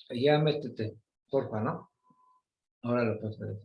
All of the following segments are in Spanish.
Ya métete, porfa, ¿no? Ahora lo puedes hacer.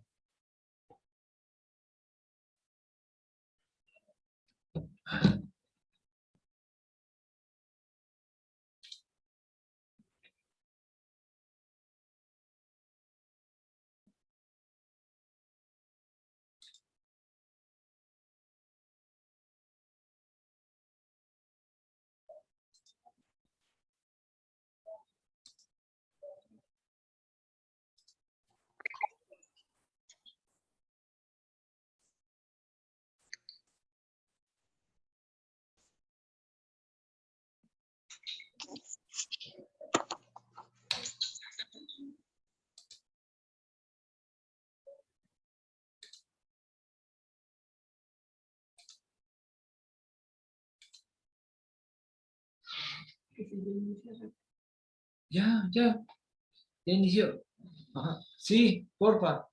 Ya inició. Ajá. Sí, porfa.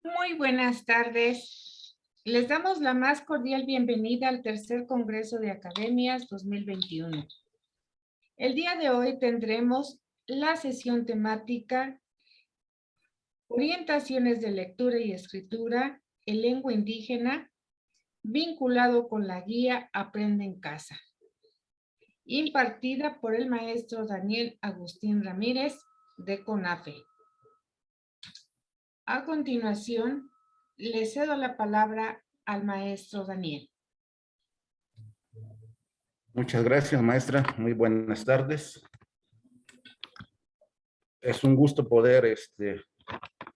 Muy buenas tardes. Les damos la más cordial bienvenida al tercer Congreso de Academias 2021. El día de hoy tendremos la sesión temática Orientaciones de lectura y escritura en lengua indígena vinculado con la guía Aprende en Casa, impartida por el maestro Daniel Agustín Ramírez de CONAFE. A continuación, le cedo la palabra al maestro Daniel. Muchas gracias, maestra. Muy buenas tardes. Es un gusto poder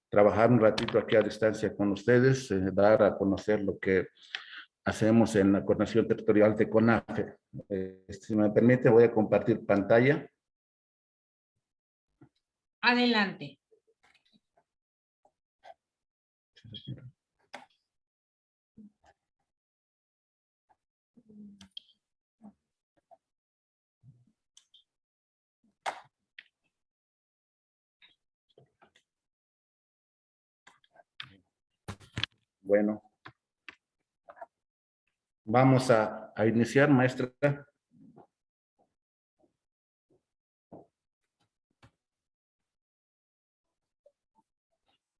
trabajar un ratito aquí a distancia con ustedes, dar a conocer lo que hacemos en la Coordinación Territorial de CONAFE. Si me permite, voy a compartir pantalla. Adelante. Bueno, vamos a iniciar, maestra.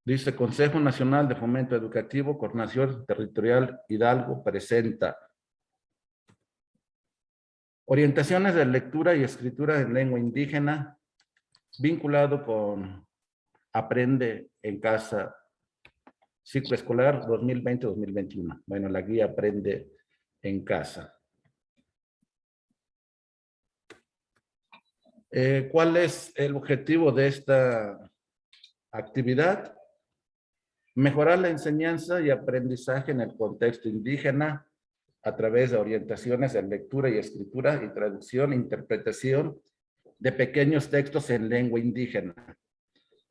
Dice, Consejo Nacional de Fomento Educativo, Coordinación Territorial Hidalgo, presenta orientaciones de lectura y escritura en lengua indígena, vinculado con Aprende en Casa, ciclo escolar 2020-2021. Bueno, la guía Aprende en Casa. ¿Cuál es el objetivo de esta actividad? Mejorar la enseñanza y aprendizaje en el contexto indígena a través de orientaciones de lectura y escritura y traducción e interpretación de pequeños textos en lengua indígena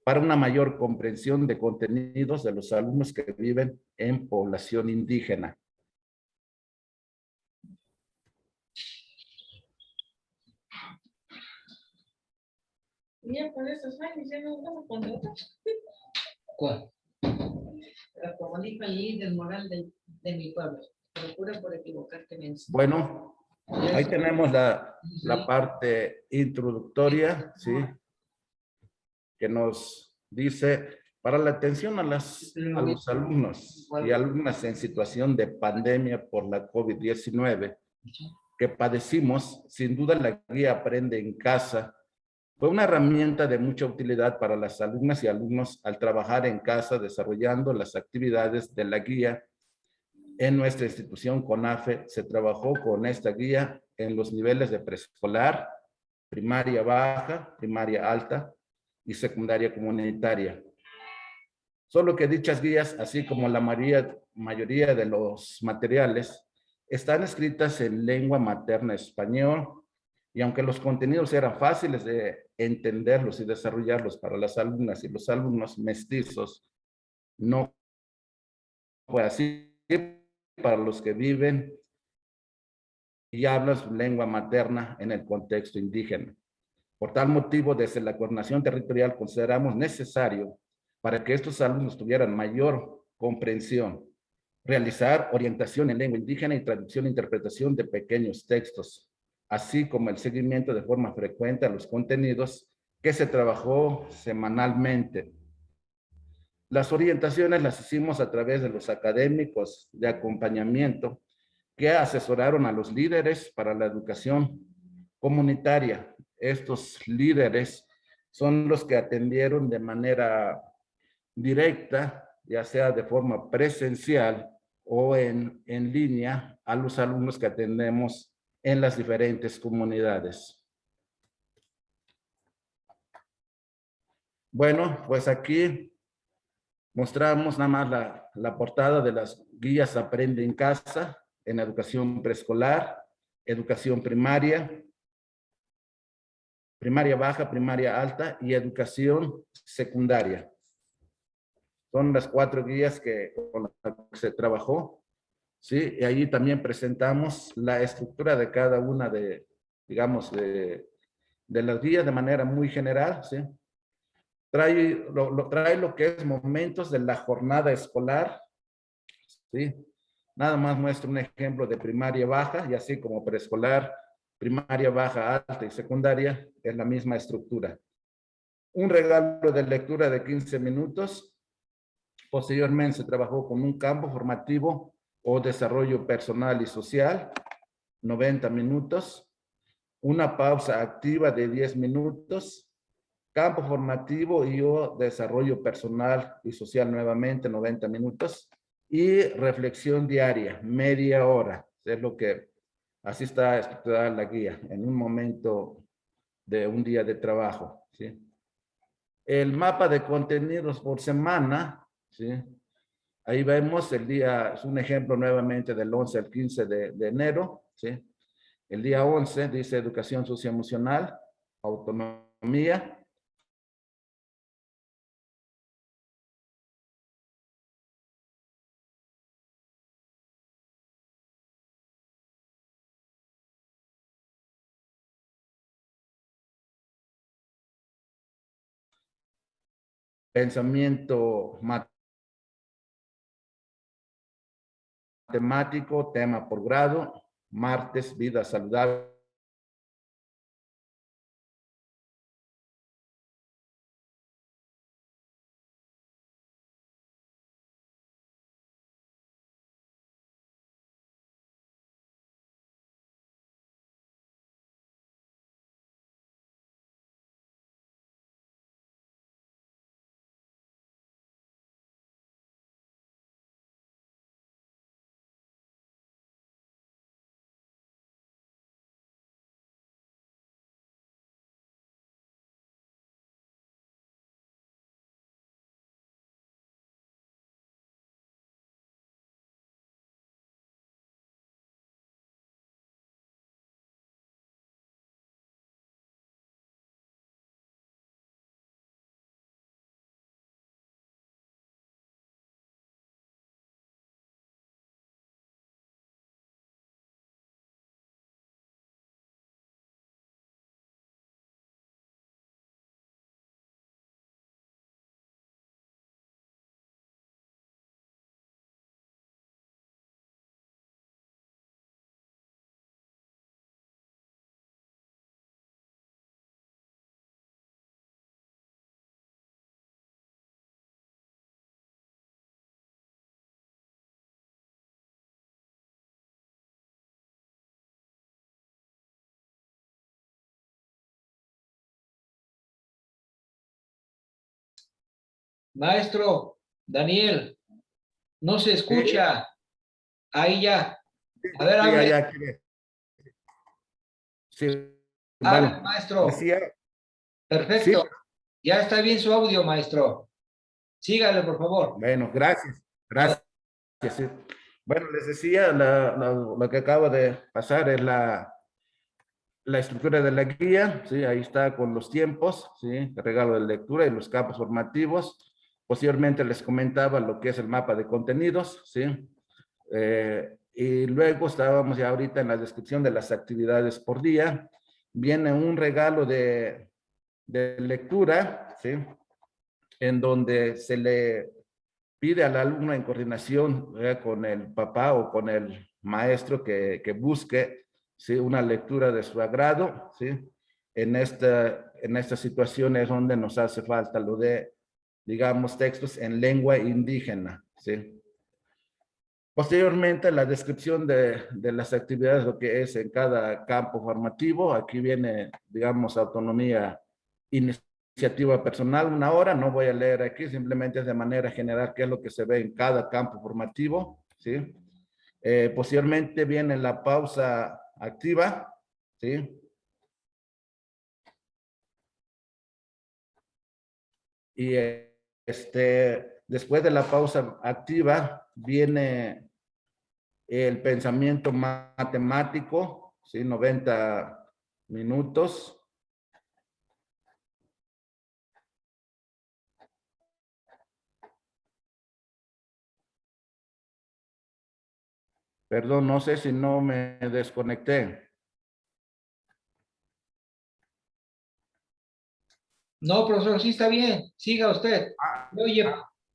para una mayor comprensión de contenidos de los alumnos que viven en población indígena. Bien, por esos años ya no vamos a contratar. ¿Cuál? Pero como dijo el líder moral de mi pueblo, procura por equivocarte menos. Bueno, ahí tenemos la parte introductoria, ¿sí? Que nos dice, para la atención a los alumnos y alumnas en situación de pandemia por la COVID-19 que padecimos, sin duda la guía Aprende en Casa fue una herramienta de mucha utilidad para las alumnas y alumnos al trabajar en casa desarrollando las actividades de la guía. En nuestra institución CONAFE se trabajó con esta guía en los niveles de preescolar, primaria baja, primaria alta y secundaria comunitaria. Solo que dichas guías, así como la mayoría de los materiales, están escritas en lengua materna español, y aunque los contenidos eran fáciles de entenderlos y desarrollarlos para las alumnas y los alumnos mestizos, no fue así para los que viven y hablan su lengua materna en el contexto indígena. Por tal motivo, desde la Coordinación Territorial consideramos necesario, para que estos alumnos tuvieran mayor comprensión, realizar orientación en lengua indígena y traducción e interpretación de pequeños textos así como el seguimiento de forma frecuente a los contenidos que se trabajó semanalmente. Las orientaciones las hicimos a través de los académicos de acompañamiento que asesoraron a los líderes para la educación comunitaria. Estos líderes son los que atendieron de manera directa, ya sea de forma presencial o en línea, a los alumnos que atendemos en las diferentes comunidades. Bueno, pues aquí mostramos nada más la portada de las guías Aprende en Casa, en educación preescolar, educación primaria, primaria baja, primaria alta y educación secundaria. Son las 4 guías con las que se trabajó, ¿sí? Y allí también presentamos la estructura de cada una digamos, de las guías de manera muy general, ¿sí? Trae lo que es momentos de la jornada escolar, ¿sí? Nada más muestro un ejemplo de primaria baja y así como preescolar, primaria baja, alta y secundaria, es la misma estructura. Un regalo de lectura de 15 minutos. Posteriormente se trabajó con un campo formativo o desarrollo personal y social, 90 minutos. Una pausa activa de 10 minutos. Campo formativo y o desarrollo personal y social nuevamente, 90 minutos. Y reflexión diaria, media hora. Es lo que, así está estructurada la guía, en un momento de un día de trabajo, ¿sí? El mapa de contenidos por semana, ¿sí? Ahí vemos el día, es un ejemplo nuevamente del 11 al 15 de enero, ¿sí? El día 11 dice educación socioemocional, autonomía. Pensamiento matemático, tema por grado, martes, vida saludable. Maestro Daniel, no se escucha. Ahí ya. A ver, Sí, hable. allá, sí, Hable, bueno, maestro. decía, sí, Perfecto. Ya está bien su audio, maestro. Sígale, por favor. bueno, gracias. Sí. Bueno, les decía, lo que acabo de pasar es la estructura de la guía, ¿sí? Ahí está con los tiempos, ¿sí? Regalo de lectura y los campos formativos. Posteriormente les comentaba lo que es el mapa de contenidos, ¿sí? Y luego estábamos ya ahorita en la descripción de las actividades por día. Viene un regalo de lectura, ¿sí? En donde se le pide al alumno en coordinación con el papá o con el maestro que busque ¿sí? Una lectura de su agrado, ¿sí? En esta situación es donde nos hace falta lo de, digamos, textos en lengua indígena, ¿sí? Posteriormente, la descripción de las actividades, lo que es en cada campo formativo. Aquí viene, digamos, autonomía, iniciativa personal, 1 hora. No voy a leer aquí, simplemente es de manera general qué es lo que se ve en cada campo formativo, ¿sí? Posteriormente viene la pausa activa, ¿sí? Y después de la pausa activa viene el pensamiento matemático, ¿sí? 90 minutos. Perdón, no sé si no me desconecté. No, profesor, sí está bien. Siga usted. Oye,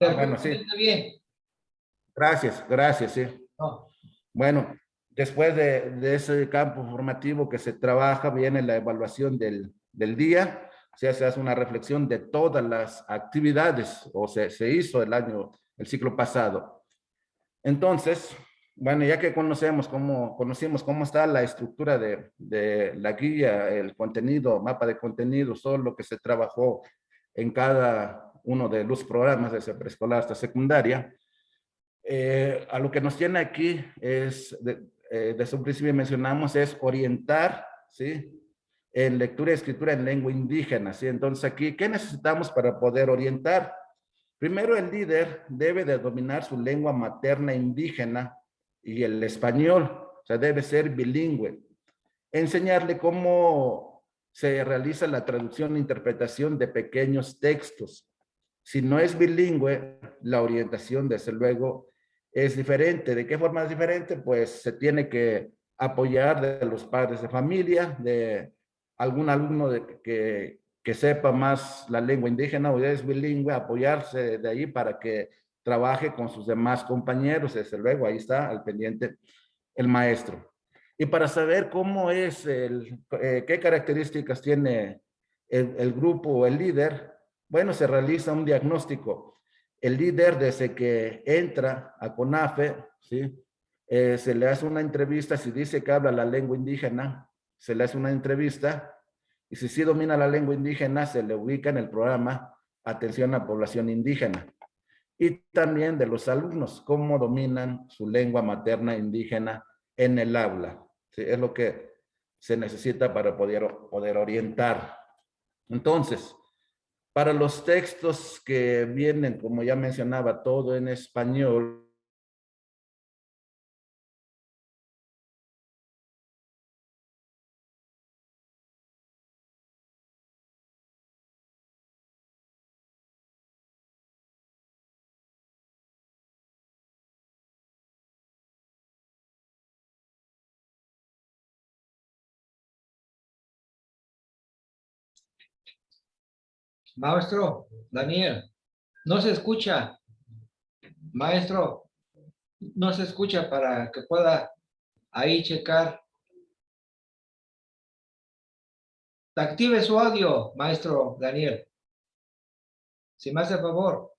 Bueno, sí. perfectamente bien. Gracias, sí. No. Bueno, después de ese campo formativo que se trabaja, viene la evaluación del día. O sea, se hace una reflexión de todas las actividades, o se hizo el ciclo pasado. Entonces, bueno, ya que conocimos cómo está la estructura de la guía, el contenido, mapa de contenidos, todo lo que se trabajó en cada uno de los programas desde preescolar hasta secundaria, a lo que nos tiene aquí es, desde un principio mencionamos, es orientar, ¿sí? En lectura y escritura en lengua indígena, ¿sí? Entonces aquí, ¿qué necesitamos para poder orientar? Primero, el líder debe de dominar su lengua materna indígena y el español, o sea, debe ser bilingüe. Enseñarle cómo se realiza la traducción e interpretación de pequeños textos. Si no es bilingüe, la orientación, desde luego, es diferente. ¿De qué forma es diferente? Pues se tiene que apoyar de los padres de familia, de algún alumno que sepa más la lengua indígena o es bilingüe, apoyarse de ahí para que trabaje con sus demás compañeros. Desde luego, ahí está al pendiente el maestro. Y para saber cómo es, qué características tiene el grupo o el líder, bueno, se realiza un diagnóstico. El líder, desde que entra a CONAFE, ¿sí? Se le hace una entrevista. Si dice que habla la lengua indígena, se le hace una entrevista, y si sí domina la lengua indígena, se le ubica en el programa Atención a Población Indígena. Y también de los alumnos, cómo dominan su lengua materna indígena en el aula. ¿Sí? Es lo que se necesita para poder orientar. Entonces, para los textos que vienen, como ya mencionaba, todo en español, Maestro, Daniel, no se escucha. Maestro, no se escucha para que pueda ahí checar. Active su audio, maestro Daniel. Si me hace favor.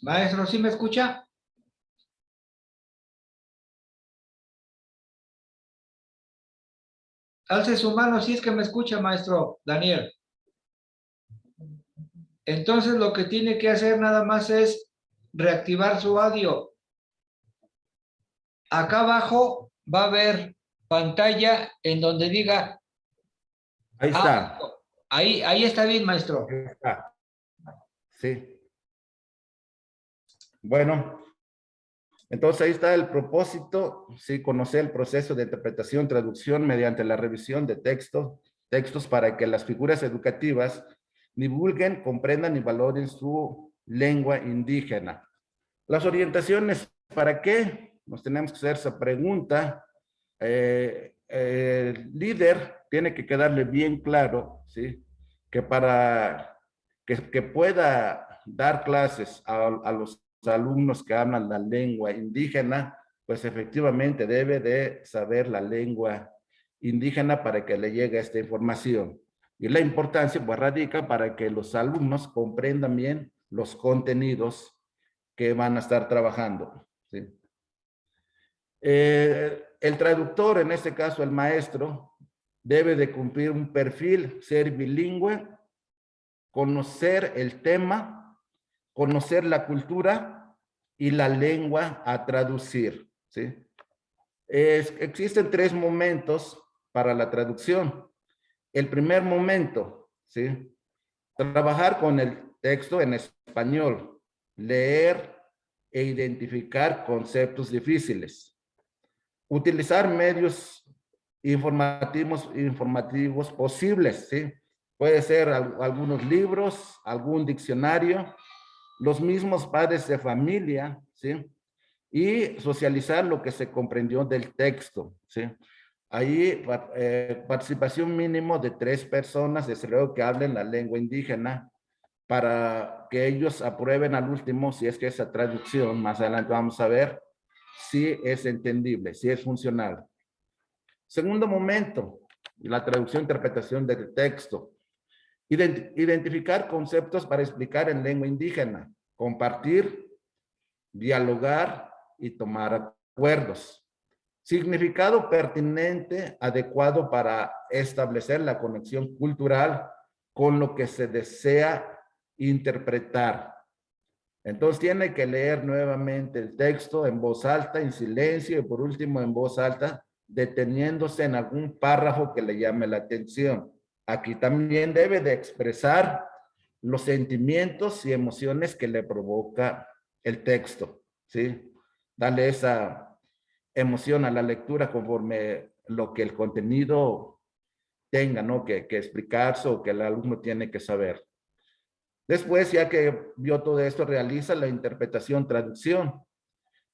Maestro, ¿sí me escucha? Alce su mano si es que me escucha, maestro Daniel. Entonces lo que tiene que hacer nada más es reactivar su audio. Acá abajo va a haber pantalla en donde diga ahí está. audio. Ahí está bien, maestro. Ahí está. ¿sí? Bueno, entonces ahí está el propósito, sí, conocer el proceso de interpretación, traducción mediante la revisión de textos para que las figuras educativas divulguen, comprendan y valoren su lengua indígena. Las orientaciones, ¿para qué? Nos tenemos que hacer esa pregunta. El líder tiene que quedarle bien claro, ¿sí? Que para que pueda dar clases a los alumnos que hablan la lengua indígena, pues efectivamente debe de saber la lengua indígena para que le llegue esta información. Y la importancia pues radica para que los alumnos comprendan bien los contenidos que van a estar trabajando, ¿sí? El traductor, en este caso el maestro, debe de cumplir un perfil, ser bilingüe, conocer el tema, conocer la cultura y la lengua a traducir, ¿sí? Existen 3 momentos para la traducción. El primer momento, ¿sí? Trabajar con el texto en español, leer e identificar conceptos difíciles. Utilizar medios informativos posibles, ¿sí? Puede ser algunos libros, algún diccionario, los mismos padres de familia, ¿sí? Y socializar lo que se comprendió del texto, ¿sí? Ahí participación mínimo de 3 personas, desde luego que hablen la lengua indígena, para que ellos aprueben al último si es que esa traducción, más adelante vamos a ver, si es entendible, si es funcional. Segundo momento, la traducción e interpretación del texto. Identificar conceptos para explicar en lengua indígena, compartir, dialogar y tomar acuerdos. Significado pertinente, adecuado para establecer la conexión cultural con lo que se desea interpretar. Entonces tiene que leer nuevamente el texto en voz alta, en silencio y por último en voz alta, deteniéndose en algún párrafo que le llame la atención. Aquí también debe de expresar los sentimientos y emociones que le provoca el texto, ¿sí? Darle esa emoción a la lectura conforme lo que el contenido tenga, ¿no? Que explicarse o que el alumno tiene que saber. Después, ya que vio todo esto, realiza la interpretación, traducción.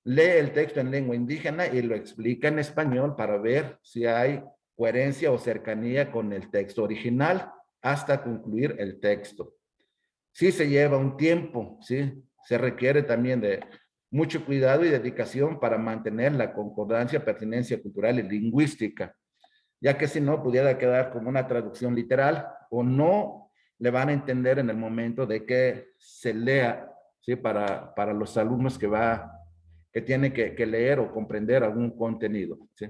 Lee el texto en lengua indígena y lo explica en español para ver si hay coherencia o cercanía con el texto original hasta concluir el texto. Sí se lleva un tiempo, sí, se requiere también de mucho cuidado y dedicación para mantener la concordancia, pertinencia cultural y lingüística, ya que si no pudiera quedar como una traducción literal o no le van a entender en el momento de que se lea, ¿sí? Para los alumnos que tienen que leer o comprender algún contenido, ¿sí?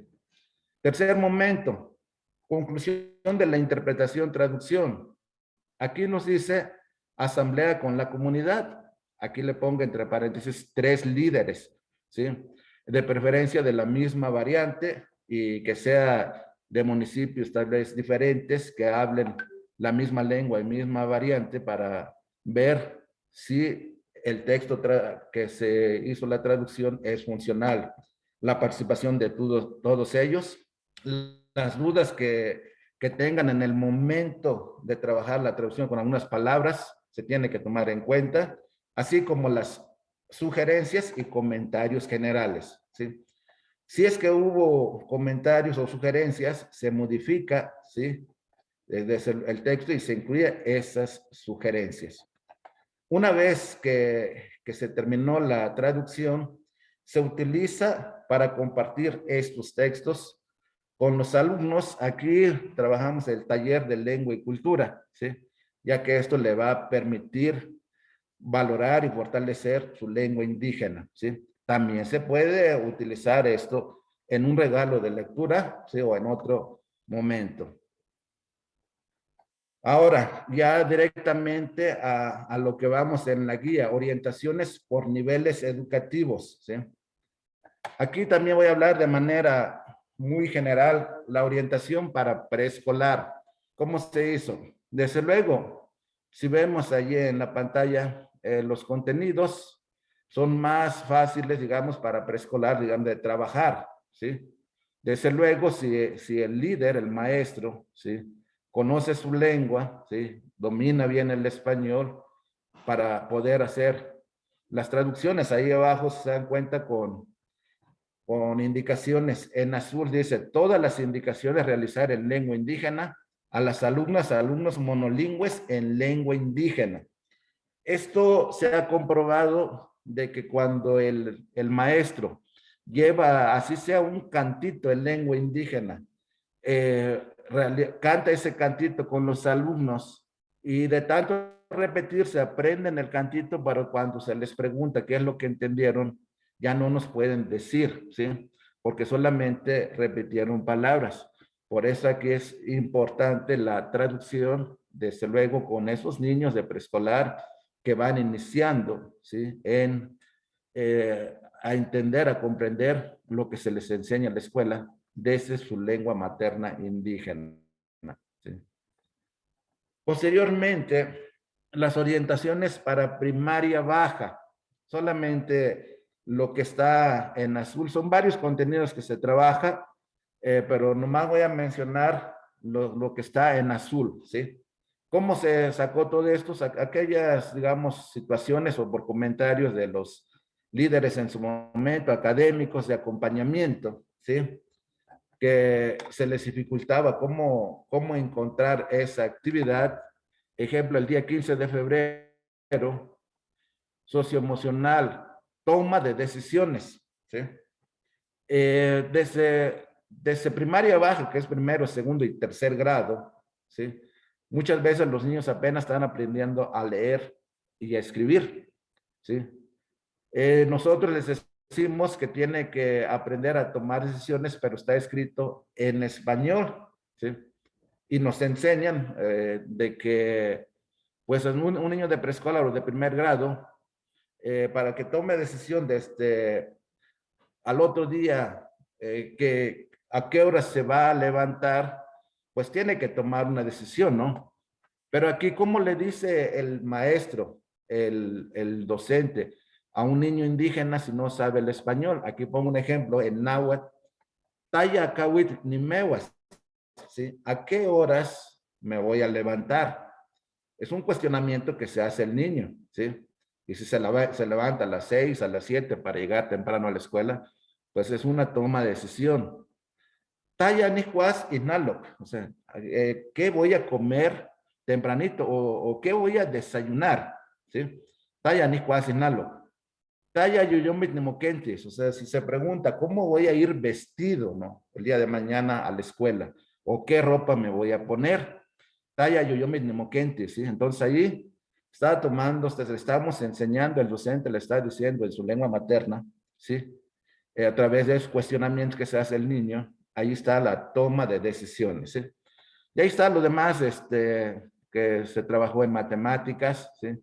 Tercer momento, conclusión de la interpretación, traducción. Aquí nos dice asamblea con la comunidad. Aquí le pongo entre paréntesis 3 líderes, ¿sí? De preferencia de la misma variante y que sea de municipios tal vez diferentes que hablen la misma lengua y misma variante para ver si el texto que se hizo la traducción es funcional. La participación de todos ellos, las dudas que tengan en el momento de trabajar la traducción con algunas palabras se tiene que tomar en cuenta, así como las sugerencias y comentarios generales, ¿sí? Si es que hubo comentarios o sugerencias, se modifica, ¿sí? Desde el texto y se incluye esas sugerencias. Una vez que se terminó la traducción, se utiliza para compartir estos textos con los alumnos. Aquí trabajamos el taller de lengua y cultura, ¿sí? Ya que esto le va a permitir valorar y fortalecer su lengua indígena, ¿sí? También se puede utilizar esto en un regalo de lectura, ¿sí? O en otro momento. Ahora, ya directamente a lo que vamos en la guía, orientaciones por niveles educativos, ¿sí? Aquí también voy a hablar de manera muy general la orientación para preescolar. ¿Cómo se hizo? Desde luego, Si vemos allí en la pantalla, los contenidos son más fáciles, digamos, para preescolar, digamos, de trabajar, ¿sí? Desde luego, si el líder, el maestro, ¿sí? Conoce su lengua, ¿sí? Domina bien el español para poder hacer las traducciones. Ahí abajo se dan cuenta con indicaciones en azul, dice todas las indicaciones realizar en lengua indígena a las alumnas, a alumnos monolingües en lengua indígena. Esto se ha comprobado de que cuando el maestro lleva, así sea un cantito en lengua indígena, canta ese cantito con los alumnos y de tanto repetirse aprenden el cantito para cuando se les pregunta qué es lo que entendieron, ya no nos pueden decir, ¿sí? Porque solamente repitieron palabras. Por eso aquí es importante la traducción, desde luego, con esos niños de preescolar que van iniciando, ¿sí? A entender, a comprender lo que se les enseña en la escuela desde su lengua materna indígena, ¿sí? Posteriormente, las orientaciones para primaria baja, solamente lo que está en azul, son varios contenidos que se trabaja, pero nomás voy a mencionar lo que está en azul, ¿sí? ¿Cómo se sacó todo esto? Aquellas, digamos, situaciones o por comentarios de los líderes en su momento, académicos de acompañamiento, ¿sí? Que se les dificultaba cómo encontrar esa actividad. Ejemplo, el día 15 de febrero, socioemocional, toma de decisiones, ¿sí? Desde primaria baja, que es primero, segundo y tercer grado, ¿sí? Muchas veces los niños apenas están aprendiendo a leer y a escribir, ¿sí? Nosotros les decimos que tiene que aprender a tomar decisiones, pero está escrito en español, ¿sí? Y nos enseñan de que, pues, un niño de preescolar o de primer grado, para que tome decisión desde al otro día, que a qué hora se va a levantar, pues tiene que tomar una decisión, ¿no? Pero aquí, ¿cómo le dice el maestro, el docente, a un niño indígena si no sabe el español? Aquí pongo un ejemplo en náhuatl. Taya kawit nimewas, ¿sí? ¿A qué horas me voy a levantar? Es un cuestionamiento que se hace el niño, ¿sí? Y si se levanta a las 6, a las 7 para llegar temprano a la escuela, pues es una toma de decisión. Taya nihuas inalok, o sea, ¿qué voy a comer tempranito o qué voy a desayunar? ¿Sí? Taya nihuas inalok. Taya yuyomit nimokentis, o sea, si se pregunta cómo voy a ir vestido, ¿no? El día de mañana a la escuela, o qué ropa me voy a poner. Taya yuyomit nimokentis, ¿sí? Entonces ahí está tomando, estamos enseñando, el docente le está diciendo en su lengua materna, ¿sí? A través de esos cuestionamientos que se hace el niño, ahí está la toma de decisiones, ¿sí? Y ahí está lo demás, que se trabajó en matemáticas, ¿sí?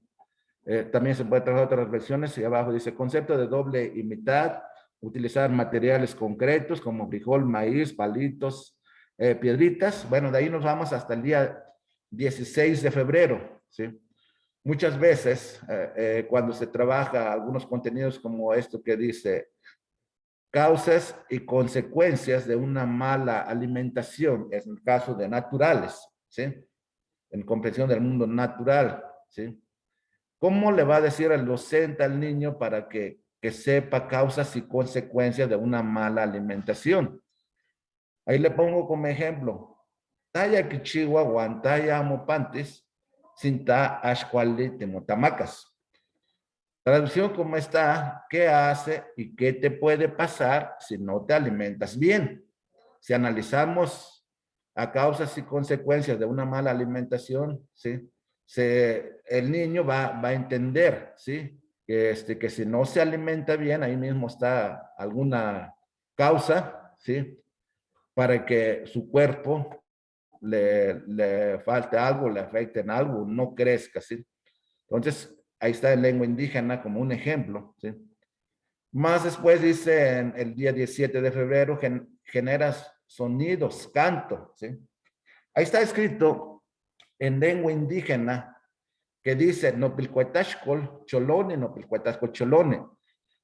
También se puede trabajar otras reflexiones, y abajo dice concepto de doble y mitad, utilizar materiales concretos como frijol, maíz, palitos, piedritas. Bueno, de ahí nos vamos hasta el día 16 de febrero, ¿sí? Muchas veces, cuando se trabaja algunos contenidos como esto que dice causas y consecuencias de una mala alimentación, es el caso de naturales, ¿sí? En comprensión del mundo natural, ¿sí? ¿Cómo le va a decir el docente al niño para que sepa causas y consecuencias de una mala alimentación? Ahí le pongo como ejemplo. Taya kichiwa guantaya amopantes, sinta ashkuali temotamacas. Traducción como está, ¿qué hace y qué te puede pasar si no te alimentas bien? Si analizamos a causas y consecuencias de una mala alimentación, ¿sí? El niño va a entender, ¿sí? Que si no se alimenta bien, ahí mismo está alguna causa, ¿sí? Para que su cuerpo le falte algo, le afecte en algo, no crezca, ¿sí? Entonces, ahí está en lengua indígena como un ejemplo, ¿sí? Más después dice en el día 17 de febrero, generas sonidos, canto, ¿sí? Ahí está escrito en lengua indígena que dice no pilcuetashcol cholone, no pilcuetashcol cholone.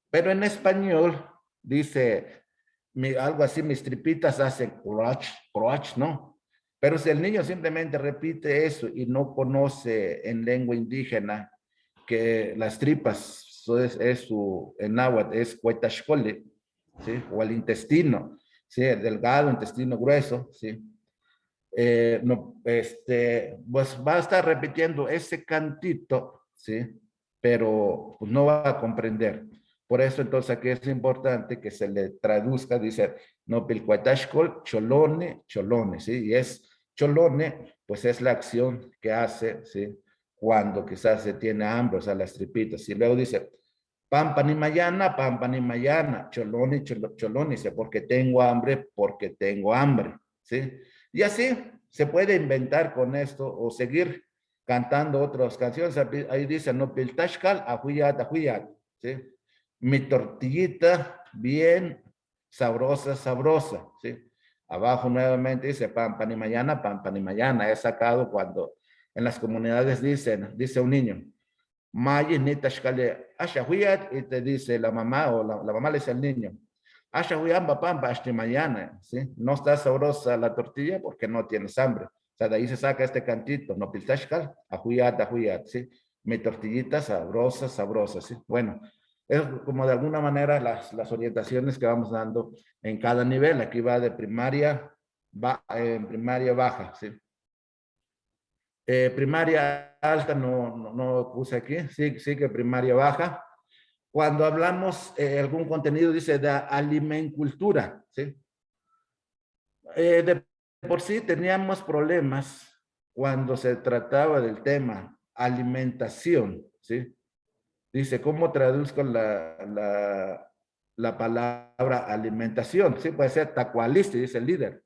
Pero en español dice algo así, mis tripitas hacen croach, croach, ¿no? Pero si el niño simplemente repite eso y no conoce en lengua indígena que las tripas es su, en náhuatl es cuetashcole, ¿sí? O el intestino, ¿sí? El delgado, intestino grueso, ¿sí? No, pues va a estar repitiendo ese cantito, ¿sí? Pero pues, no va a comprender. Por eso entonces aquí es importante que se le traduzca, dice, no pilcuatashkol, cholone, cholone, ¿sí? Y es cholone, pues es la acción que hace, ¿sí? Cuando quizás se tiene hambre, o sea, las tripitas. Y luego dice, pampa ni mayana, cholone, cholone, dice, porque tengo hambre, ¿sí? Y así se puede inventar con esto o seguir cantando otras canciones. Ahí dice, no piltashkal, ajuyat, ajuyat, ¿sí? Mi tortillita bien sabrosa, sabrosa, ¿sí? Abajo nuevamente dice, pan, pan y mañana. He sacado cuando en las comunidades dice un niño, Mayi ni tashkale, ashahuyat, y te dice la mamá o la mamá le dice al niño, ashahuyamba pampa hasta mañana, ¿sí? No está sabrosa la tortilla porque no tienes hambre. O sea, de ahí se saca este cantito, no piltashkal, ajuyat, ajuyat, ¿sí? Mi tortillita sabrosa, sabrosa, ¿sí? Bueno, es como de alguna manera las orientaciones que vamos dando en cada nivel. Aquí va de primaria, en primaria baja, ¿sí? Primaria alta no puse aquí, sí que primaria baja. Cuando hablamos algún contenido dice de alimencultura, ¿sí? De por sí teníamos problemas cuando se trataba del tema alimentación, ¿sí? Dice, ¿cómo traduzco la palabra alimentación? Sí, puede ser tacualista, dice el líder.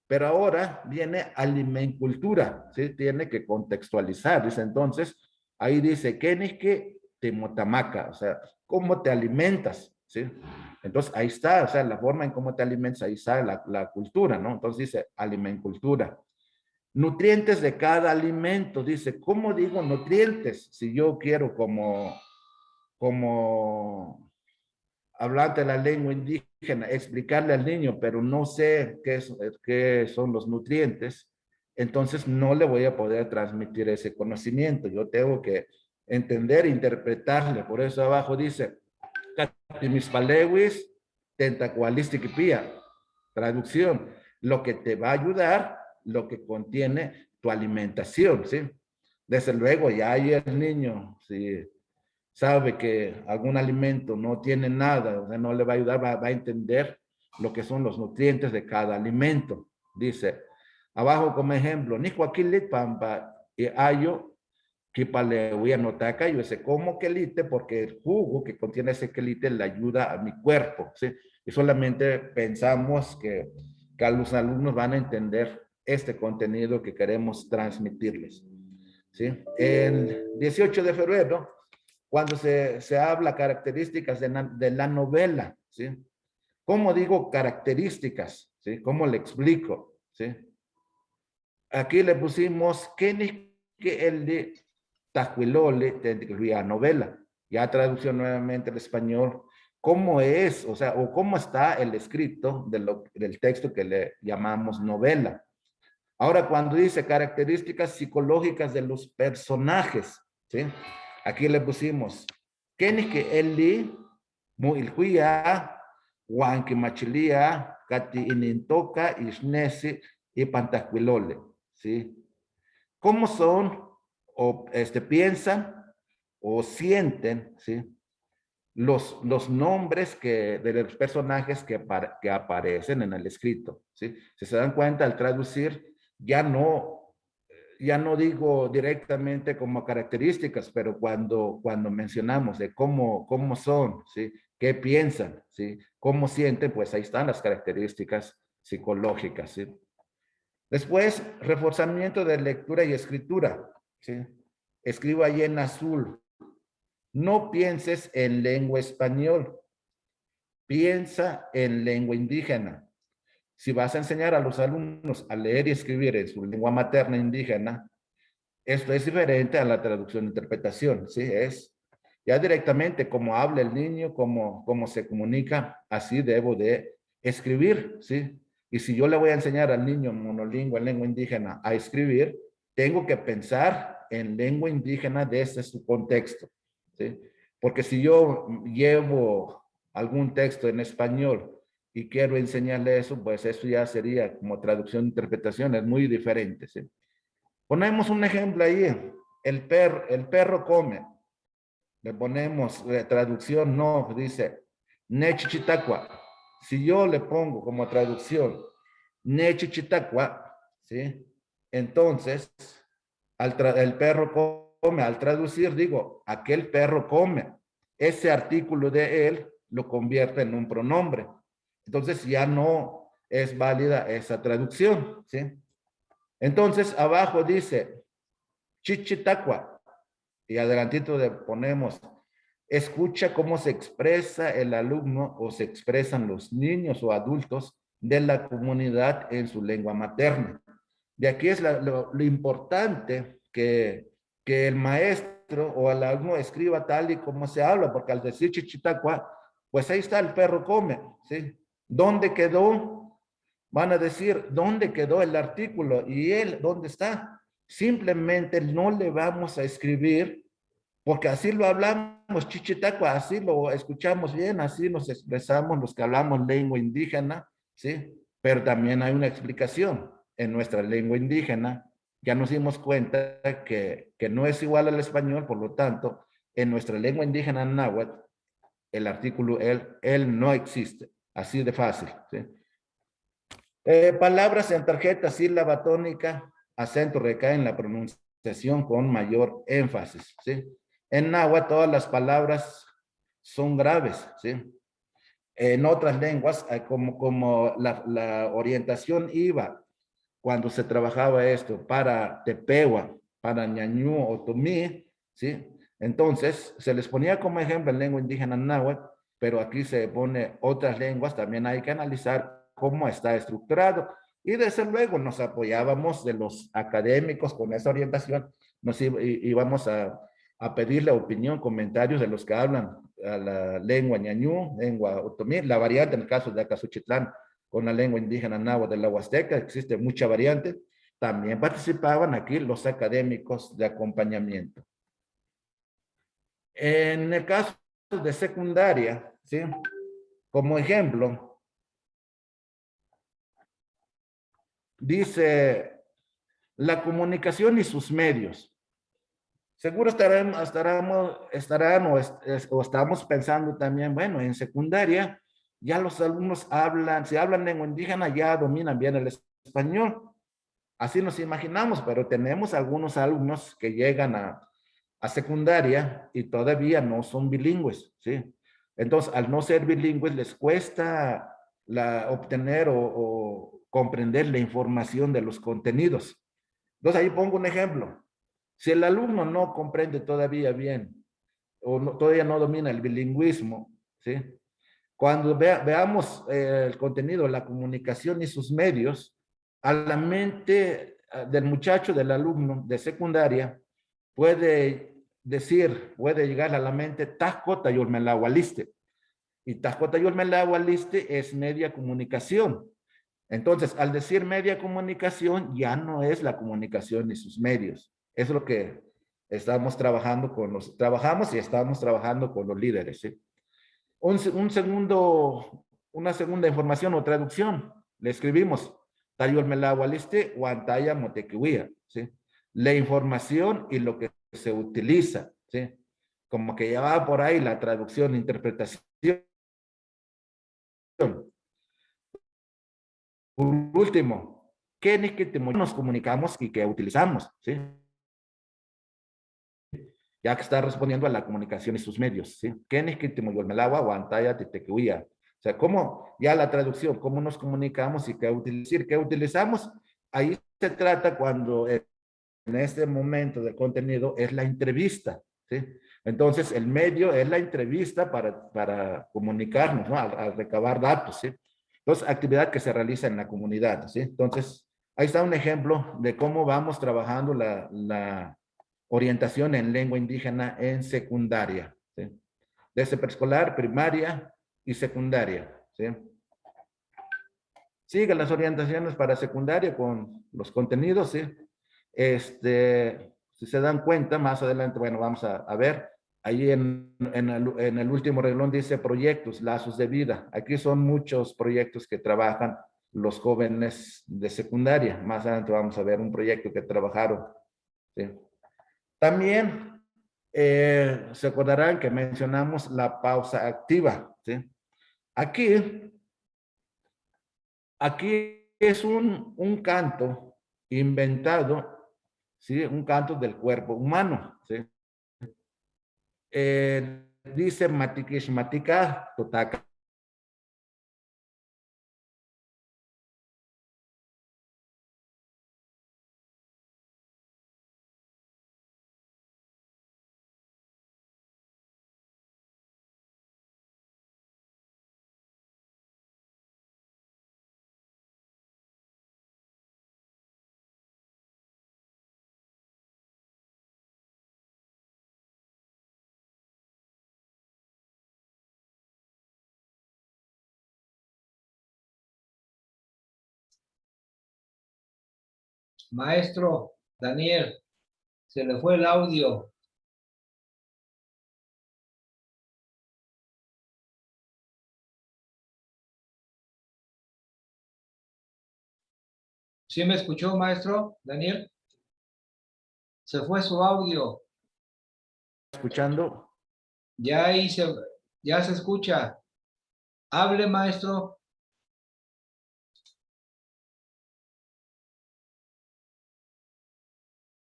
Pero ahora viene alimencultura, ¿sí? Tiene que contextualizar, dice entonces, ahí dice, que temotamaca, o sea, ¿cómo te alimentas? ¿Sí? Entonces ahí está, o sea, la forma en cómo te alimentas, ahí está la cultura, ¿no? Entonces dice alimencultura. Nutrientes de cada alimento, dice, ¿cómo digo nutrientes? Si yo quiero como hablante de la lengua indígena, explicarle al niño, pero no sé qué son los nutrientes, entonces no le voy a poder transmitir ese conocimiento. Yo tengo que entender, interpretarle. Por eso abajo dice, Catimispalewis, tentacualistiquipía. Traducción, lo que te va a ayudar, lo que contiene tu alimentación, ¿sí? Desde luego, ya hay el niño, sí, sabe que algún alimento no tiene nada, o sea, no le va a ayudar, va a entender lo que son los nutrientes de cada alimento. Dice, abajo como ejemplo, ni cuaquilit pampa y ayo, le voy a anotar acá, yo sé cómo quelite, porque el jugo que contiene ese quelite le ayuda a mi cuerpo, ¿sí? Y solamente pensamos que a los alumnos van a entender este contenido que queremos transmitirles, ¿sí? El 18 de febrero, cuando se habla características de la novela, ¿sí? ¿Cómo digo características? ¿Sí? ¿Cómo le explico? ¿Sí? Aquí le pusimos que el de Tahuilole tendría novela. Ya traducción nuevamente al español. ¿Cómo es? O sea, o cómo está el escrito del texto que le llamamos novela. Ahora, cuando dice características psicológicas de los personajes, ¿sí? Aquí le pusimos, que Eli, Muilhuya, Huanqui Machilia, Cati Inintoca, Isnesi y Pantacuilole, ¿sí? ¿Cómo son o piensan o sienten, ¿sí? Los nombres de los personajes que aparecen en el escrito, ¿sí? Si se dan cuenta, al traducir, ya no digo directamente como características, pero cuando mencionamos de cómo son, ¿sí? ¿Qué piensan? ¿Sí? ¿Cómo sienten? Pues ahí están las características psicológicas, ¿sí? Después, reforzamiento de lectura y escritura, ¿sí? Escribo ahí en azul. No pienses en lengua español, piensa en lengua indígena. Si vas a enseñar a los alumnos a leer y escribir en su lengua materna indígena, Esto es diferente a la traducción-interpretación, ¿sí? Es ya directamente como habla el niño, cómo se comunica, así debo de escribir, ¿sí? Y si yo le voy a enseñar al niño monolingüe, en lengua indígena, a escribir, tengo que pensar en lengua indígena desde su contexto, ¿sí? Porque si yo llevo algún texto en español y quiero enseñarle eso, pues eso ya sería como traducción-interpretación, es muy diferente, ¿sí? Ponemos un ejemplo ahí, el perro come. Le ponemos traducción, no, dice Nechichitacua. Si yo le pongo como traducción Nechichitacua, ¿sí? Entonces, el perro come, al traducir digo, aquel perro come. Ese artículo de él lo convierte en un pronombre. Entonces ya no es válida esa traducción, ¿sí? Entonces abajo dice Chichitacua y adelantito le ponemos escucha cómo se expresa el alumno o se expresan los niños o adultos de la comunidad en su lengua materna. De aquí es lo importante que el maestro o el alumno escriba tal y como se habla, porque al decir Chichitacua, pues ahí está el perro come, ¿sí? ¿Dónde quedó? Van a decir, ¿dónde quedó el artículo? ¿Y él dónde está? Simplemente no le vamos a escribir, porque así lo hablamos, Chichitacua, así lo escuchamos bien, así nos expresamos los que hablamos lengua indígena, ¿sí? Pero también hay una explicación. En nuestra lengua indígena ya nos dimos cuenta que no es igual al español, por lo tanto, en nuestra lengua indígena náhuatl, el artículo él no existe, así de fácil, ¿sí? Palabras en tarjeta, sílaba tónica, acento recae en la pronunciación con mayor énfasis, ¿sí? En náhuatl todas las palabras son graves, ¿sí? En otras lenguas, como la orientación iba, cuando se trabajaba esto para Tepehuan, para Ñañú o Tomí, ¿sí? Entonces, se les ponía como ejemplo en lengua indígena náhuatl, pero aquí se pone otras lenguas, también hay que analizar cómo está estructurado. Y desde luego nos apoyábamos de los académicos con esa orientación, nos íbamos a pedirle opinión, comentarios de los que hablan a la lengua ñañú, lengua otomí, la variante en el caso de Acasuchitlán con la lengua indígena náhuatl de la Huasteca, existe mucha variante. También participaban aquí los académicos de acompañamiento. En el caso de secundaria, ¿sí? Como ejemplo, dice la comunicación y sus medios. Seguro estarán o estamos pensando también, bueno, en secundaria ya los alumnos hablan, si hablan lengua indígena ya dominan bien el español. Así nos imaginamos, pero tenemos algunos alumnos que llegan a secundaria y todavía no son bilingües, ¿sí? Entonces, al no ser bilingües, les cuesta obtener o comprender la información de los contenidos. Entonces, ahí pongo un ejemplo. Si el alumno no comprende todavía bien o todavía no domina el bilingüismo, ¿sí? Cuando veamos el contenido, la comunicación y sus medios, a la mente del muchacho, del alumno de secundaria, puede llegar a la mente Tajcota Yolmelahualiste. Y Tajcota Yolmelahualiste es media comunicación. Entonces, al decir media comunicación, ya no es la comunicación y sus medios. Es lo que estamos trabajando trabajamos y estamos trabajando con los líderes, ¿sí? Una segunda información o traducción. Le escribimos Tayolmelahualiste Huantaya Motequihuía, ¿sí? La información y lo que se utiliza, ¿sí? Como que ya va por ahí la traducción, interpretación. Por último, ¿qué nos comunicamos y qué utilizamos? ¿Sí? Ya que está respondiendo a la comunicación y sus medios. ¿Sí? ¿Qué o sea, ¿cómo ya la traducción, cómo nos comunicamos y qué utilizamos? Ahí se trata cuando en este momento de contenido es la entrevista. ¿Sí? Entonces, el medio es la entrevista para comunicarnos, ¿no? Al recabar datos, ¿sí? Entonces, actividad que se realiza en la comunidad, ¿sí? Entonces, Ahí está un ejemplo de cómo vamos trabajando la orientación en lengua indígena en secundaria, ¿sí? Desde preescolar, primaria y secundaria, ¿sí? Sigan las orientaciones para secundaria con los contenidos, ¿sí? Si se dan cuenta, más adelante, bueno, vamos a ver, ahí en el último renglón dice proyectos, lazos de vida. Aquí son muchos proyectos que trabajan los jóvenes de secundaria. Más adelante vamos a ver un proyecto que trabajaron, ¿sí? También se acordarán que mencionamos la pausa activa, ¿sí? Aquí es un canto inventado, ¿sí? Un canto del cuerpo humano, ¿sí? Dice Matikish Matika Totaka. Maestro Daniel, se le fue el audio. ¿Sí me escuchó, maestro Daniel? Se fue su audio. ¿Escuchando? Ya ya se escucha. Hable, maestro.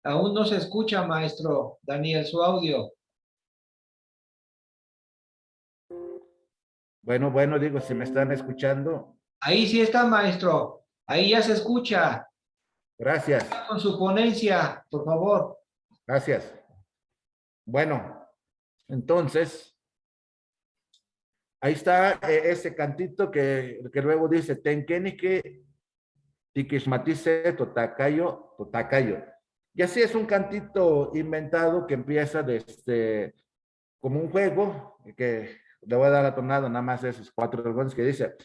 Aún no se escucha, maestro Daniel, su audio. Bueno, digo, si me están escuchando. Ahí sí está, maestro. Ahí ya se escucha. Gracias, Con su ponencia, por favor. gracias. Bueno, entonces, ahí está ese cantito que luego dice, Tenkenike, Tikishmatice, Totacayo, Totacayo. Y así es un cantito inventado que empieza desde como un juego, que le voy a dar la tonada nada más de esos 4 dragones que dice,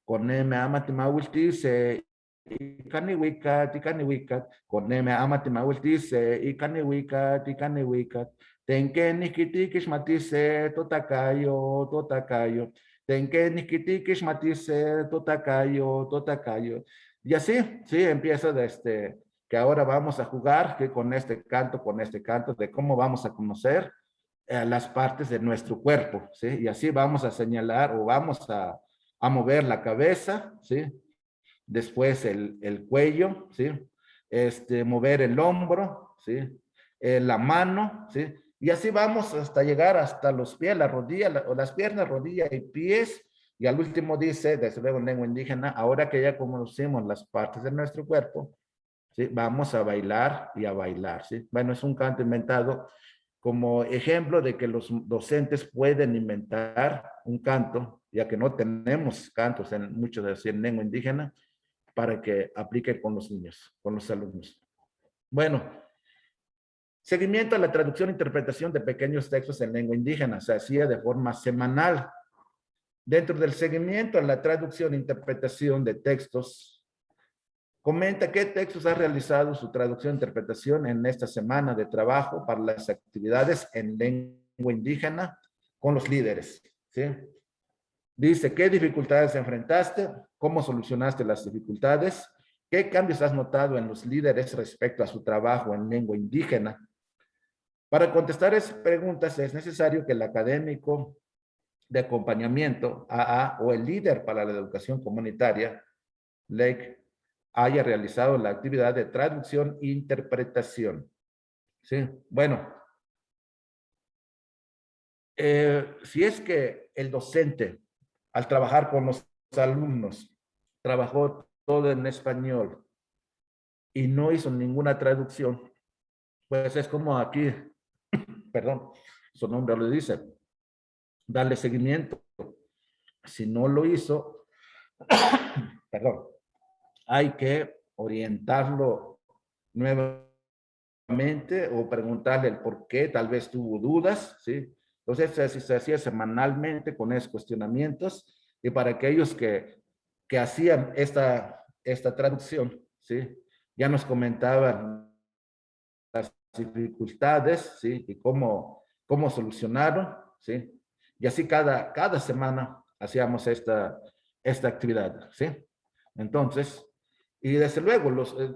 Coneme amatimawiltice, Ikaniwikat, Ikaniwikat, Coneme amatimawiltice, Ikaniwikat, Ikaniwikat, Tenkenikitikish matice, Totacayo, Totacayo, Tenkenikitikish matice, Totacayo, Totacayo. Y así, sí, empieza desde que ahora vamos a jugar, que con este canto, de cómo vamos a conocer las partes de nuestro cuerpo, ¿sí? Y así vamos a señalar o vamos a mover la cabeza, ¿sí? Después el cuello, ¿sí? Mover el hombro, ¿sí? La mano, ¿sí? Y así vamos hasta llegar hasta los pies, la rodilla, o las piernas, rodilla y pies. Y al último dice, desde luego en lengua indígena, ahora que ya conocimos las partes de nuestro cuerpo, ¿sí? Vamos a bailar y a bailar, ¿sí? Bueno, es un canto inventado como ejemplo de que los docentes pueden inventar un canto, ya que no tenemos cantos en muchos de en lengua indígena, para que aplique con los niños, con los alumnos. Bueno, seguimiento a la traducción e interpretación de pequeños textos en lengua indígena se hacía de forma semanal. Dentro del seguimiento a la traducción e interpretación de textos, comenta qué textos ha realizado su traducción e interpretación en esta semana de trabajo para las actividades en lengua indígena con los líderes, ¿sí? Dice, ¿qué dificultades enfrentaste? ¿Cómo solucionaste las dificultades? ¿Qué cambios has notado en los líderes respecto a su trabajo en lengua indígena? Para contestar esas preguntas es necesario que el académico de acompañamiento, AA, o el líder para la educación comunitaria, LEC, haya realizado la actividad de traducción e interpretación. ¿Sí? Bueno, si es que el docente, al trabajar con los alumnos, trabajó todo en español y no hizo ninguna traducción, pues es como aquí, perdón, su nombre lo dice, darle seguimiento. Si no lo hizo, perdón, hay que orientarlo nuevamente o preguntarle el por qué, tal vez tuvo dudas, ¿sí? Entonces se hacía semanalmente con esos cuestionamientos y para aquellos que hacían esta traducción, ¿sí? Ya nos comentaban las dificultades, ¿sí? Y cómo solucionaron, ¿sí? Y así cada semana hacíamos esta actividad, ¿sí? Entonces, y desde luego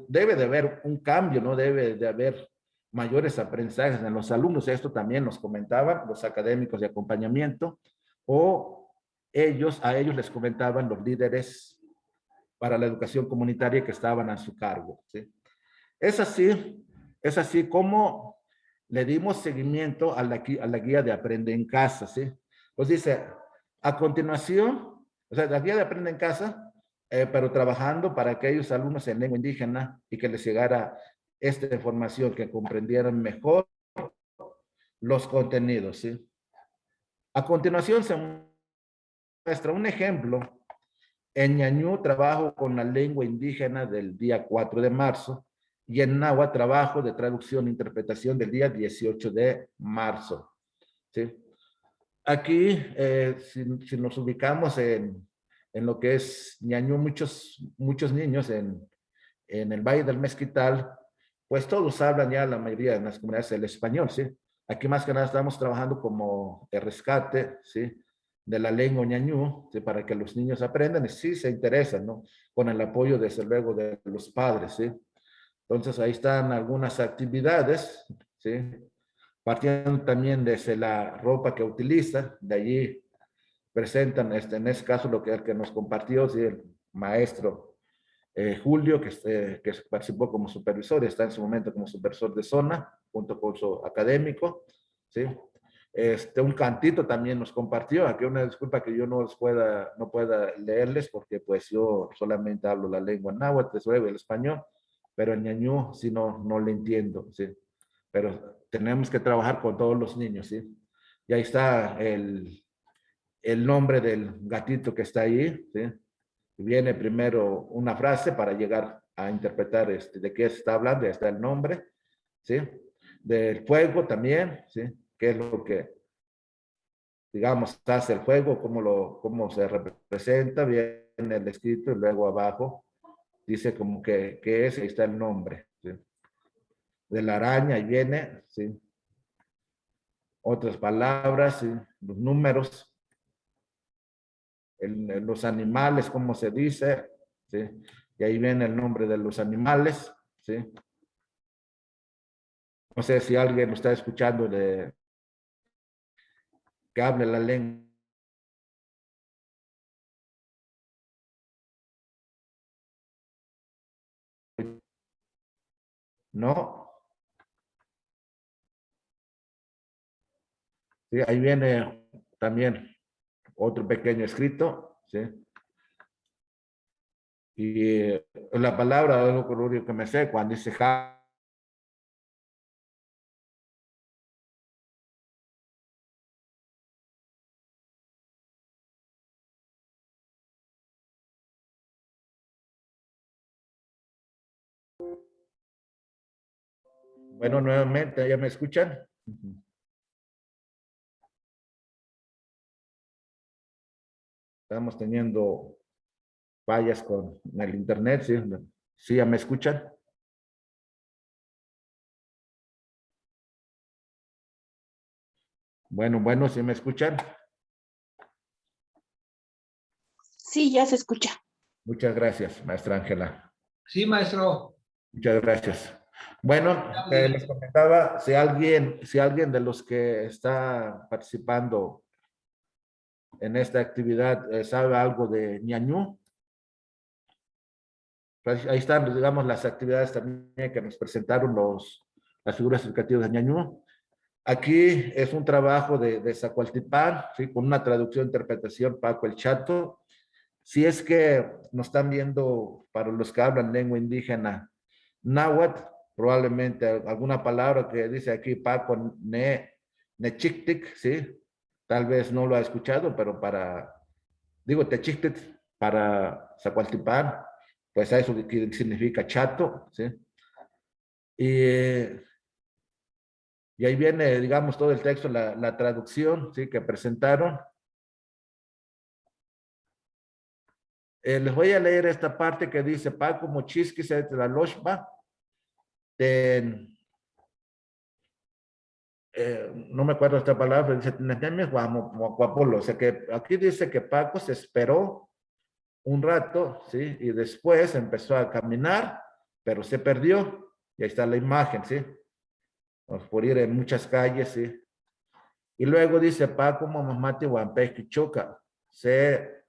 debe de haber un cambio, ¿no? Debe de haber mayores aprendizajes en los alumnos. Esto también nos comentaban los académicos de acompañamiento o a ellos les comentaban los líderes para la educación comunitaria que estaban a su cargo, ¿sí? Es así, es así como le dimos seguimiento a la guía de Aprende en Casa, ¿sí? Pues dice, a continuación, o sea, la guía de Aprende en Casa, pero trabajando para aquellos alumnos en lengua indígena y que les llegara esta información, que comprendieran mejor los contenidos, ¿sí? A continuación se muestra un ejemplo. En Ñañú trabajo con la lengua indígena del día 4 de marzo y en Nahua trabajo de traducción e interpretación del día 18 de marzo. ¿Sí? Aquí, si nos ubicamos en lo que es Ñañú, muchos niños en el Valle del Mezquital, pues todos hablan ya, la mayoría de las comunidades, el español, ¿sí? Aquí más que nada estamos trabajando como el rescate, ¿sí? De la lengua ñañú, ¿sí? Para que los niños aprendan y sí se interesan, ¿no? Con el apoyo, desde luego, de los padres, ¿sí? Entonces, ahí están algunas actividades, ¿sí? Partiendo también desde la ropa que utilizan, de allí presentan, en este caso, lo que el que nos compartió, ¿sí? El maestro Julio, que participó como supervisor, está en su momento como supervisor de zona, junto con su académico, ¿sí? Un cantito también nos compartió, aquí una disculpa que yo no pueda leerles, porque pues yo solamente hablo la lengua náhuatl, el español, pero en ñañú sí no le entiendo, ¿sí? Pero tenemos que trabajar con todos los niños, ¿sí? Y ahí está el nombre del gatito que está ahí, ¿sí? Viene primero una frase para llegar a interpretar de qué se está hablando, ya está el nombre, ¿sí? Del fuego también, ¿sí? ¿Qué es lo que, digamos, hace el fuego? ¿Cómo se representa? Viene el escrito y luego abajo dice como que es, ahí está el nombre, ¿sí? De la araña y viene, ¿sí? Otras palabras, ¿sí? Los números, los animales, ¿cómo se dice? ¿Sí? Y ahí viene el nombre de los animales, ¿sí? No sé si alguien lo está escuchando que hable la lengua. No. ¿Sí? Ahí viene también otro pequeño escrito, ¿sí? Y la palabra es lo único que me sé cuando dice ja. Bueno, nuevamente, ¿ya me escuchan? Estamos teniendo fallas con el internet, ¿sí? ¿Sí ya me escuchan? Bueno, ¿sí me escuchan? Sí, ya se escucha. Muchas gracias, maestra Ángela. Sí, maestro. Muchas gracias. Bueno, les comentaba, si alguien de los que está participando en esta actividad sabe algo de ñañú, pues ahí están, digamos, las actividades también que nos presentaron las figuras educativas de ñañú. Aquí es un trabajo de Zacualtipán, ¿sí? Con una traducción e interpretación Paco el Chato. Si es que nos están viendo para los que hablan lengua indígena náhuatl, probablemente alguna palabra que dice aquí Paco Nechictic, ¿sí? Tal vez no lo ha escuchado, pero digo Techictic para Zacualtipán, pues eso que significa chato, ¿sí? Y ahí viene, digamos, todo el texto, la traducción, ¿sí? Que presentaron. Les voy a leer esta parte que dice, Paco Mochiskis et la Loshba, no me acuerdo esta palabra, dice, o sea que aquí dice que Paco se esperó un rato, ¿sí? Y después empezó a caminar, pero se perdió. Y ahí está la imagen, ¿sí? Por ir en muchas calles, ¿sí? Y luego dice, Paco Mamamati Wampeski Choca, se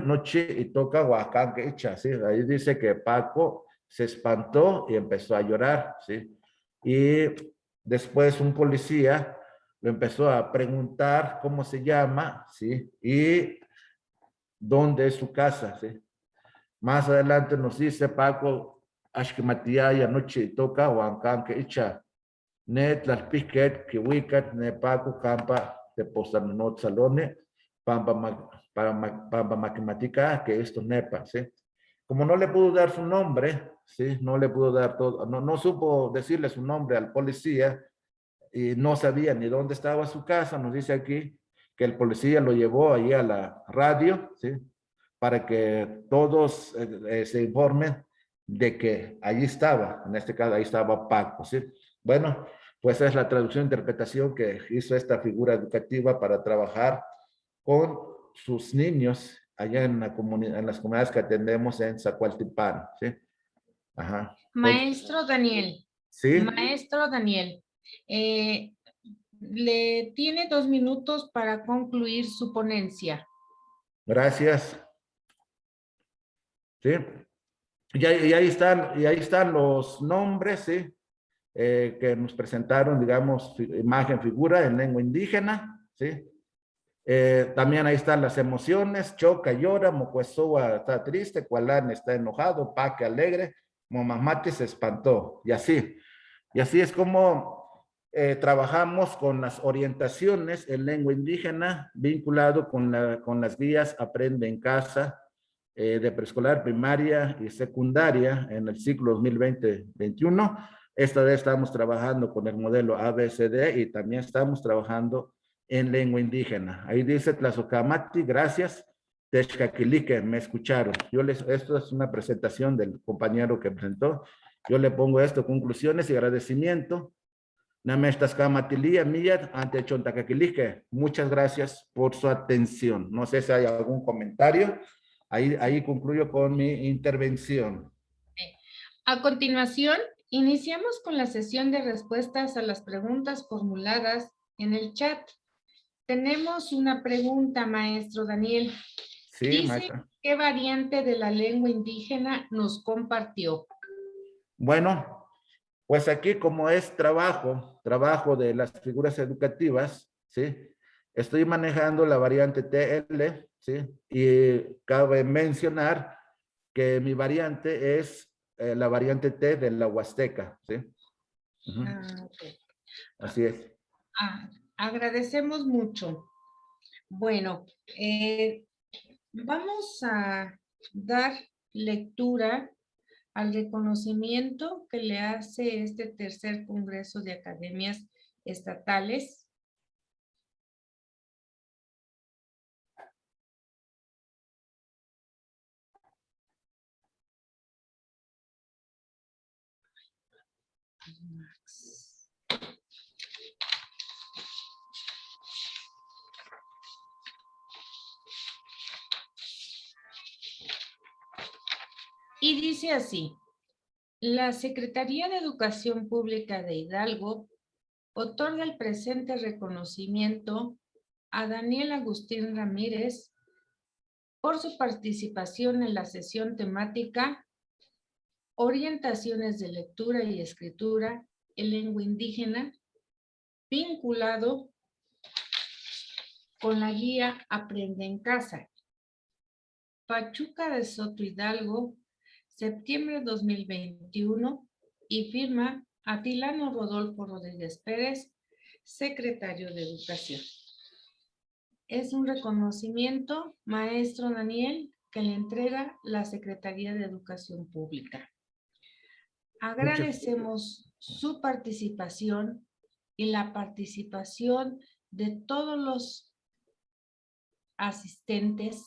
noche y toca Huacán que echa, ¿sí? Ahí dice que Paco se espantó y empezó a llorar, ¿sí? Y después un policía lo empezó a preguntar cómo se llama, ¿sí? Y dónde es su casa, ¿sí? Más adelante nos dice Paco, Ashkimatia y anoche y toca Huacán que echa, net las piquet que wicat ne Paco campa de postanot salone para matemática que esto nepa, ¿sí? Como no le pudo dar su nombre, ¿sí? No le pudo dar todo, no supo decirle su nombre al policía y no sabía ni dónde estaba su casa, nos dice aquí que el policía lo llevó ahí a la radio, ¿sí? Para que todos se informen de que allí estaba, en este caso ahí estaba Paco, ¿sí? Bueno, pues esa es la traducción e interpretación que hizo esta figura educativa para trabajar con sus niños allá en las comunidades que atendemos en Zacualtipán, ¿sí? Ajá. Maestro Daniel, ¿Sí? maestro Daniel, le tiene 2 minutos para concluir su ponencia. Gracias. ¿Sí? Y ahí están los nombres, ¿sí? Que nos presentaron, digamos, imagen, figura en lengua indígena, ¿sí? También ahí están las emociones, Choca llora, Mocuesoa está triste, Cualán está enojado, Paque alegre, Momamate se espantó, y así. Y así es como trabajamos con las orientaciones en lengua indígena, vinculado con las guías Aprende en Casa, de preescolar, primaria y secundaria en el ciclo 2020-21. Esta vez estamos trabajando con el modelo ABCD y también estamos trabajando en lengua indígena. Ahí dice Tlazocamati, gracias. Texcaquilique, me escucharon. Esto es una presentación del compañero que presentó. Yo le pongo esto, conclusiones y agradecimiento. Namestascamatilia miyat ante Chontacaquilique. Muchas gracias por su atención. No sé si hay algún comentario. Ahí concluyo con mi intervención. A continuación, iniciamos con la sesión de respuestas a las preguntas formuladas en el chat. Tenemos una pregunta, maestro Daniel. Sí, Dice, maestra. ¿qué variante de la lengua indígena nos compartió? Bueno, pues aquí como es trabajo de las figuras educativas, ¿sí? Estoy manejando la variante TL, ¿sí? Y cabe mencionar que mi variante es la variante T de la Huasteca, ¿sí? Okay. Así es. Agradecemos mucho. Bueno, vamos a dar lectura al reconocimiento que le hace este tercer Congreso de Academias Estatales. Y dice así, la Secretaría de Educación Pública de Hidalgo otorga el presente reconocimiento a Daniel Agustín Ramírez por su participación en la sesión temática Orientaciones de Lectura y Escritura en Lengua Indígena, vinculado con la guía Aprende en Casa. Pachuca de Soto Hidalgo, septiembre 2021, y firma Atilano Rodolfo Rodríguez Pérez, secretario de Educación. Es un reconocimiento, maestro Daniel, que le entrega la Secretaría de Educación Pública. Agradecemos su participación y la participación de todos los asistentes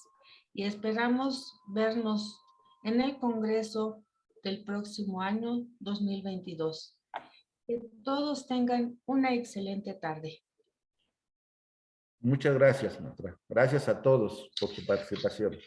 y esperamos vernos en el Congreso del próximo año 2022. Que todos tengan una excelente tarde. Muchas gracias, maestra. Gracias a todos por su participación.